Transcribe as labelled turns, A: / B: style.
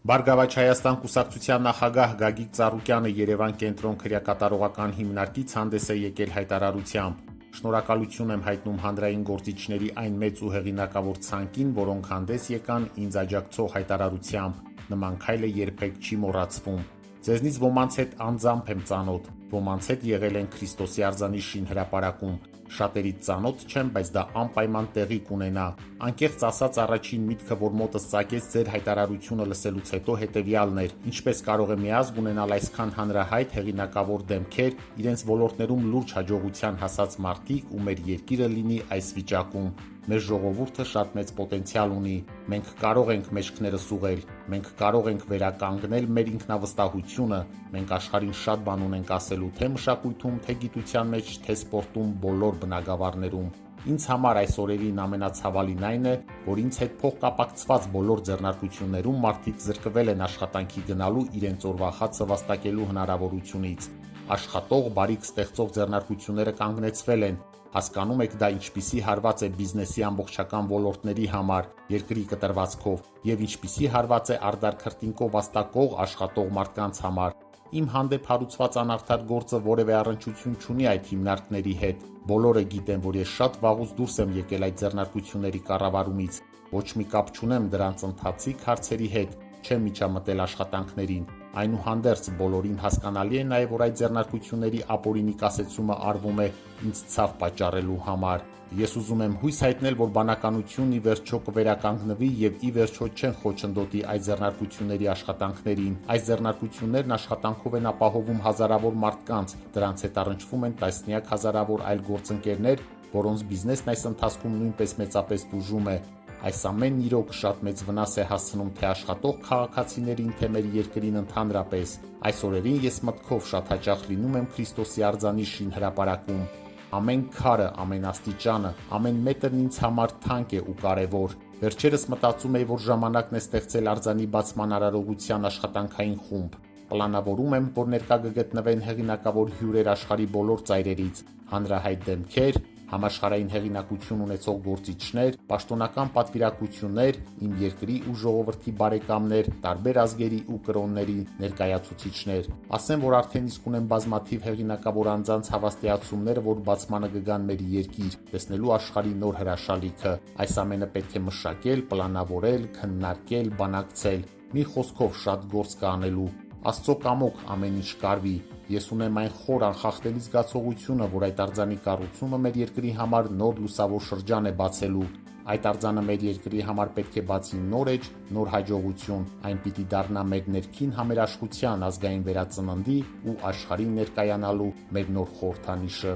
A: Բարգավաճ Հայաստան կուսակցության նախագահ Գագիկ Ծառուկյանը Երևան կենտրոն քրեակատարողական հիմնարկից հանդես է եկել հայտարարությամբ. «Շնորհակալություն եմ հայտնում հանրային գործիչների այն մեծ ու հեղինակավոր ցանկին, որոնք հանդես եկան ինձ աջակցող հայտարարությամբ։ Նման քայլը երբեք չի մոռացվում։ Ձեզնից ոմանց հետ անձամբ եմ ծանոթ, ոմանց հետ եղել են Քրիստոսի արձանիշին հրապարակում։ Շատերից ծանոթ չեմ, բայց դա անպայման տեղի կունենա։ Անկեղծ ասած, առաջին միտքը, որ մոտս ծագեց ձեր հայտարարությունը լսելուց հետո, հետևյալն էր. ինչպես կարող է մի ազգ ունենալ այսքան հանրահայտ հեղինակավոր դեմքեր, իրենց ոլորտներում լուրջ հաջողության հասած մարդիկ ու մեր երկիրը լինի այս վիճակում։ Մեր ժողովուրդը շատ մեծ պոտենցիալ ունի։ Մենք կարող ենք մեջքներս ուղղել, մենք կարող ենք վերականգնել մեր ինքնավստահությունը, մենք աշխարհին շատ բան ունենք ասելու թե մշակույթում, թե գիտության մեջ, թե սպորտում, բոլոր բնագավառներում։ Ինձ համար այս օրերին ամենացավալին այն է, որ ինձ հետ փոխկապակցված բոլոր ձեռնարկություններում մարդիկ զրկվել են աշխատանքի գնալու իրենց օրվա հացը վաստակելու հնարավորությունից։ Աշխատող, բարիք ստեղծող ձեռնարկությունները կանգնեցվել են։ Հասկանում եք դա ինչպիսի հարված է բիզնեսի ամբողջական ոլորտների համար, երկրի կտրվածքով, եւ ինչպիսի հարված է արդար քրտինքով վաստակող աշխատող մարդկանց համար։ Իմ հանդեպ հարուցված անարդար գործը որևէ առնչություն չունի այդ հիմնարկների հետ։ Բոլորը գիտեն, որ ես շատ վաղուց դուրս եմ եկել այդ ձեռնարկությունների կառավարումից։ Ոչ մի կապ չունեմ դրանց ընթացիկ հարցերի հետ, չեմ միջամտել աշխատանքներին։ Այնուհանդերձ բոլորին հասկանալի է նաև, որ այդ ձեռնարկությունների ապօրինի կասեցումը արվում է ինձ ցավ պատճառելու համար։ Ես ուզում եմ հույս հայտնել, որ բանականությունն ի վերջո կվերականգնվի եւ ի վերջո չեն խոչընդոտի այդ ձեռնարկությունների աշխատանքներին։ Այս ձեռնարկություններն աշխատանքով են ապահովում հազարավոր մարդկանց, դրանց հետ առնչվում են տասնյակ հազարավոր այլ գործընկերներ, որոնց բիզնեսն այս ընթացքում նույնպես մեծապես տուժում է։ Այս ամենն իրոք շատ մեծ վնաս է հասցնում թե աշխատող քաղաքացիներին, թե մեր երկրին ընդհանրապես։ Այս օրերին ես մտքով շատ հաճախ լինում եմ Քրիստոսի արձանիշին հրապարակում։ Ամեն քարը, ամեն աստիճանը, ամեն մետրն ինձ համար թանկ է ու կարևոր։ Վերջերս մտածում էի, որ ժամանակն է ստեղծել արձանի բացման արարողության աշխատանքային խումբ։ Պլանավորում եմ, որ ներկա կգտնվեն հեղինակավոր հյուրեր աշխարհի բոլոր ծայրերից, հանրահայտ դեմքեր, համաշխարհային հեղինակություն ունեցող գործիչներ, պաշտոնական պատվիրակություններ, իմ երկրի ու ժողովրդի բարեկամներ, տարբեր ազգերի ու կրոնների ներկայացուցիչներ։ Ասեմ, որ արդեն իսկ ունեմ բազմաթիվ հեղինակավոր անձանց հավաստիացումները, որ բացմանը կգան մեր երկիր, տեսնելու աշխարհի նոր հրաշալիքը։ Այս ամենը պետք է մշակել, պլանավորել, քննարկել, բանակցել։ Մի խոսքով շատ գործ կա անելու։ Աստծո կամոք ամեն ինչ կարվի։ Ես ունեմ այն խոր անխախտելի զգացողությունը, որ այդ արձանի կառուցումը մեր երկրի համար նոր լուսավոր շրջան է բացելու։ Այդ արձանը մեր երկրի համար պետք է բացի նոր էջ, նոր հաջողություն։ Այն պիտի դառնա մեր ներքին համերաշխության ազգային վերածննդի ու աշխարհին ներկայանալու մեր նոր խորհրդանիշը։